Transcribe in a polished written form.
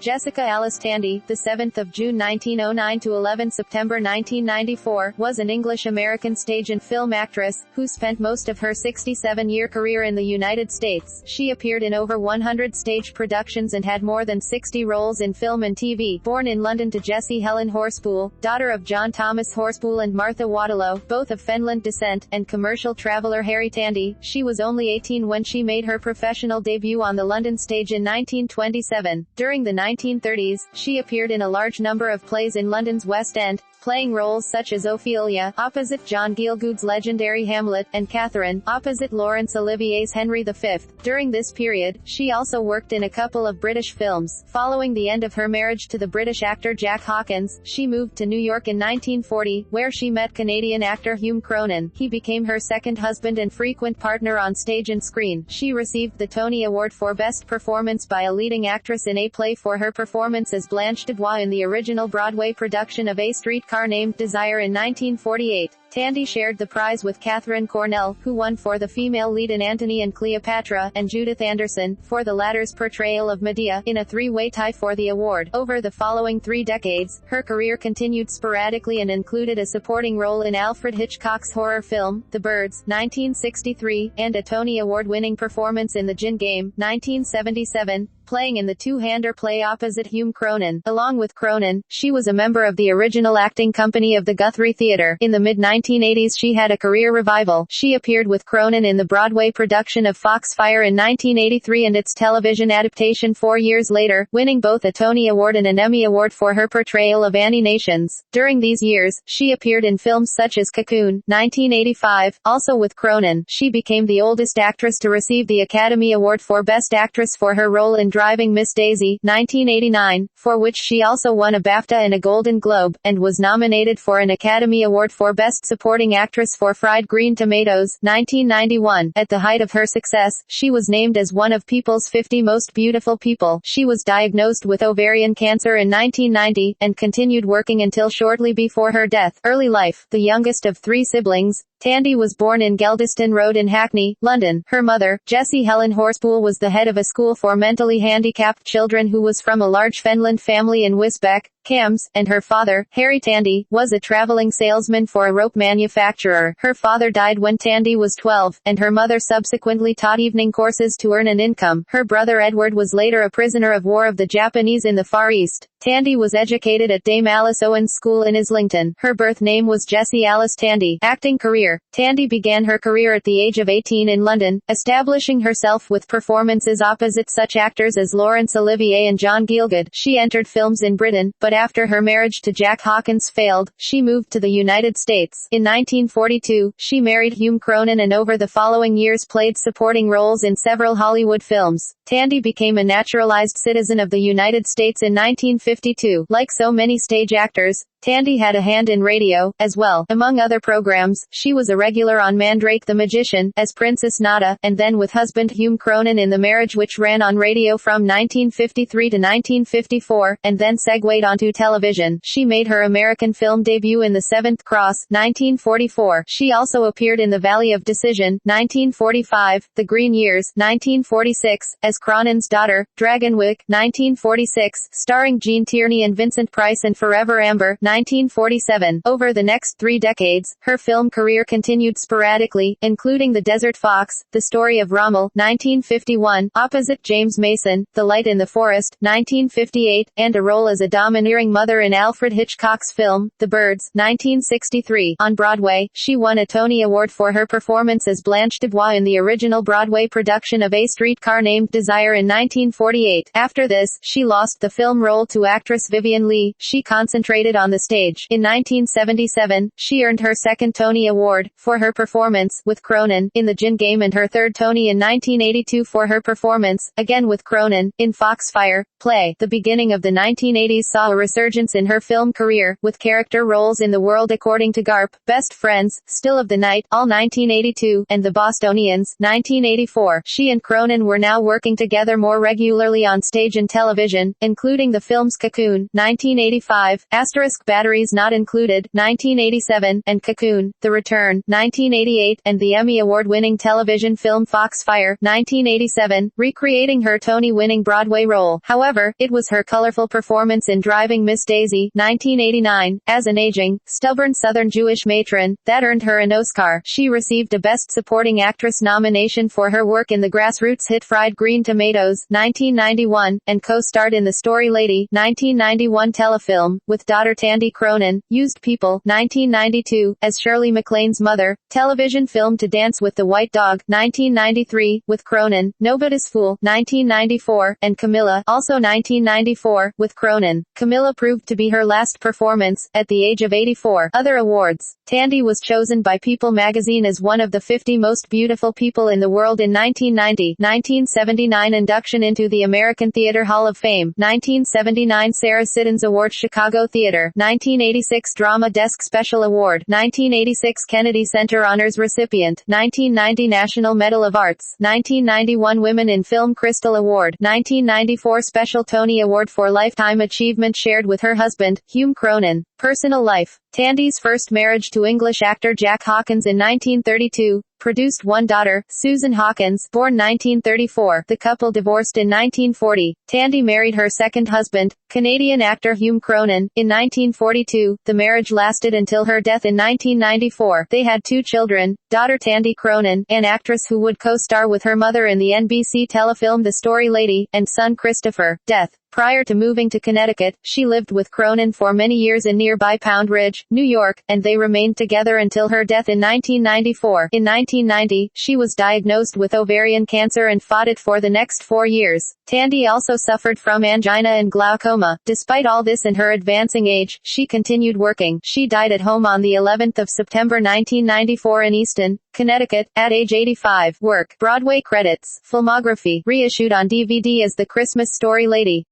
Jessica Alice Tandy, the 7th of June 1909 to 11 September 1994, was an English-American stage and film actress, who spent most of her 67-year career in the United States. She appeared in over 100 stage productions and had more than 60 roles in film and TV. Born in London to Jessie Helen Horspool, daughter of John Thomas Horspool and Martha Waterlow, both of Fenland descent, and commercial traveller Harry Tandy, she was only 18 when she made her professional debut on the London stage in 1927. During the 1930s, she appeared in a large number of plays in London's West End, playing roles such as Ophelia, opposite John Gielgud's legendary Hamlet, and Catherine, opposite Laurence Olivier's Henry V. During this period, she also worked in a couple of British films. Following the end of her marriage to the British actor Jack Hawkins, she moved to New York in 1940, where she met Canadian actor Hume Cronin. He became her second husband and frequent partner on stage and screen. She received the Tony Award for Best Performance by a Leading Actress in a Play for her performance as Blanche Dubois in the original Broadway production of A Streetcar Named Desire in 1948. Tandy shared the prize with Katharine Cornell, who won for the female lead in Antony and Cleopatra, and Judith Anderson, for the latter's portrayal of Medea, in a three-way tie for the award. Over the following 3 decades, her career continued sporadically and included a supporting role in Alfred Hitchcock's horror film, The Birds, 1963, and a Tony Award-winning performance in The Gin Game, 1977, playing in the two-hander play opposite Hume Cronin. Along with Cronin, she was a member of the original acting company of the Guthrie Theatre. In the mid-1980s she had a career revival. She appeared with Cronin in the Broadway production of Foxfire in 1983 and its television adaptation 4 years later, winning both a Tony Award and an Emmy Award for her portrayal of Annie Nations. During these years, she appeared in films such as Cocoon, 1985, also with Cronin. She became the oldest actress to receive the Academy Award for Best Actress for her role in Driving Miss Daisy, 1989, for which she also won a BAFTA and a Golden Globe, and was nominated for an Academy Award for Best Supporting Actress for Fried Green Tomatoes, 1991. At the height of her success, she was named as one of People's 50 Most Beautiful People. She was diagnosed with ovarian cancer in 1990, and continued working until shortly before her death. Early life. The youngest of 3 siblings, Tandy was born in Geldeston Road in Hackney, London. Her mother, Jessie Helen Horspool, was the head of a school for mentally handicapped children who was from a large Fenland family in Wisbech, Cambs, and her father, Harry Tandy, was a traveling salesman for a rope manufacturer. Her father died when Tandy was 12, and her mother subsequently taught evening courses to earn an income. Her brother Edward was later a prisoner of war of the Japanese in the Far East. Tandy was educated at Dame Alice Owen's School in Islington. Her birth name was Jessie Alice Tandy. Acting career. Tandy began her career at the age of 18 in London, establishing herself with performances opposite such actors as Laurence Olivier and John Gielgud. She entered films in Britain, but after her marriage to Jack Hawkins failed, she moved to the United States. In 1942, she married Hume Cronin and over the following years played supporting roles in several Hollywood films. Tandy became a naturalized citizen of the United States in 1952. Like so many stage actors, Tandy had a hand in radio, as well. Among other programs, she was a regular on Mandrake the Magician, as Princess Nada, and then with husband Hume Cronin in The Marriage, which ran on radio from 1953 to 1954, and then segued onto television. She made her American film debut in The Seventh Cross, 1944. She also appeared in The Valley of Decision, 1945, The Green Years, 1946, as Cronin's daughter, Dragonwyck, 1946, starring Gene Tierney and Vincent Price, and Forever Amber, 1947. Over the next 3 decades, her film career continued sporadically, including The Desert Fox, The Story of Rommel, 1951, opposite James Mason, The Light in the Forest, 1958, and a role as a domineering mother in Alfred Hitchcock's film, The Birds, 1963. On Broadway, she won a Tony Award for her performance as Blanche Dubois in the original Broadway production of A Streetcar Named Desire in 1948. After this, she lost the film role to actress Vivien Leigh. She concentrated on the stage. In 1977, she earned her second Tony Award, for her performance, with Cronin, in The Gin Game, and her third Tony in 1982 for her performance, again with Cronin, in Foxfire play. The beginning of the 1980s saw a resurgence in her film career, with character roles in The World According to Garp, Best Friends, Still of the Night, All 1982, and The Bostonians, 1984. She and Cronin were now working together more regularly on stage and television, including the films Cocoon, 1985, * Batteries Not Included, 1987, and Cocoon, The Return, 1988, and the Emmy Award-winning television film Foxfire, 1987, recreating her Tony-winning Broadway role. However, it was her colorful performance in Driving Miss Daisy, 1989, as an aging, stubborn Southern Jewish matron, that earned her an Oscar. She received a Best Supporting Actress nomination for her work in the grassroots hit Fried Green Tomatoes, 1991, and co-starred in The Story Lady, 1991 telefilm, with daughter Tandy Cronin, Used People, 1992, as Shirley MacLaine's mother, television film To Dance with the White Dog, 1993, with Cronin, Nobody's Fool, 1994, and Camilla, also 1994, with Cronin. Camilla proved to be her last performance, at the age of 84. Other awards. Tandy was chosen by People magazine as one of the 50 most beautiful people in the world in 1990, 1979 induction into the American Theater Hall of Fame, 1979 Sarah Siddons Award Chicago Theater, 1986 Drama Desk Special Award, 1986 Kennedy Center Honors recipient, 1990 National Medal of Arts, 1991 Women in Film Crystal Award, 1994 Special Tony Award for Lifetime Achievement shared with her husband, Hume Cronin. Personal life. Tandy's first marriage to English actor Jack Hawkins in 1932, produced one daughter, Susan Hawkins, born 1934. The couple divorced in 1940. Tandy married her second husband, Canadian actor Hume Cronin, in 1942. The marriage lasted until her death in 1994. They had two children, daughter Tandy Cronin, an actress who would co-star with her mother in the NBC telefilm The Story Lady, and son Christopher. Death. Prior to moving to Connecticut, she lived with Cronin for many years in nearby Pound Ridge, New York, and they remained together until her death in 1994. In 1990, she was diagnosed with ovarian cancer and fought it for the next 4 years. Tandy also suffered from angina and glaucoma. Despite all this and her advancing age, she continued working. She died at home on the 11th of September 1994 in Easton, Connecticut, at age 85. Work. Broadway credits. Filmography. Reissued on DVD as The Christmas Story Lady.